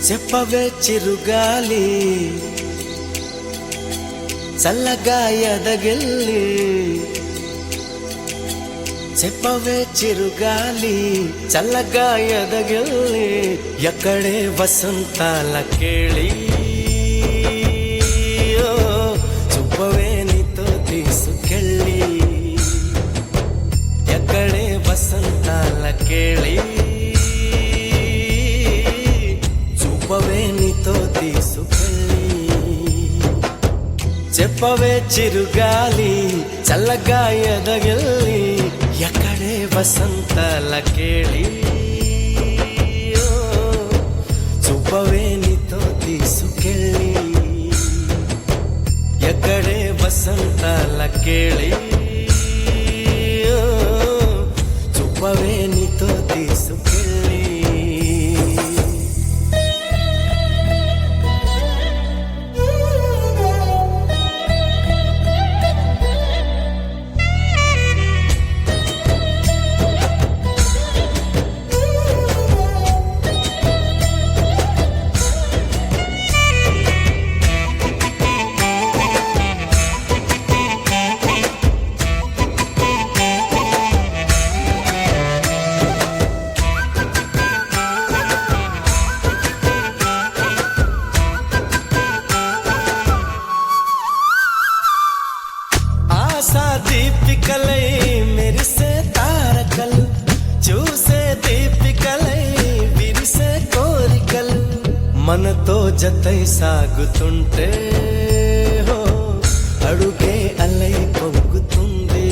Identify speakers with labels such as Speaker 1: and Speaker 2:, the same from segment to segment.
Speaker 1: చెప్పవే చిరుగాలి చల్లగా ఎదగిల్లి చెప్పవే చిరుగాలి చల్లగా ఎదగిల్లి ఎక్కడే వసంతాల కేళి చూపవే నీతో తీసుకెళ్ళి ఎక్కడే వసంతాల కేళి చూపవే నీతో తీసుకెళ్ళి చెప్పవే చిరుగాలి చల్లగా ఎదగిల్లి ఎక్కడే వసంతాల కేళి చూపవే నీతో తీసుకెళ్ళి ఎక్కడే వసంతాల కేళి చూపవే నీతో తీసుకెళ్ళి దీపికలై మెరిసే తారకలు చూసే దీపికలై విరిసే కోరికలు మనతో జతై సాగుతుంటే హో అడుగే అలై పొంగుతుంది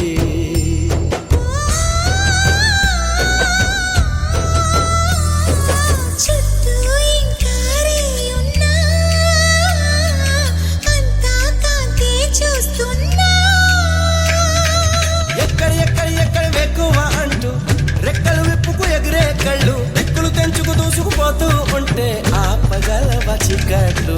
Speaker 1: రెక్కలు విప్పుకు ఎగిరే కళ్ళు దిక్కులు తెంచుకు దూసుకుపోతూ ఉంటే ఆపగలవ చికట్లు.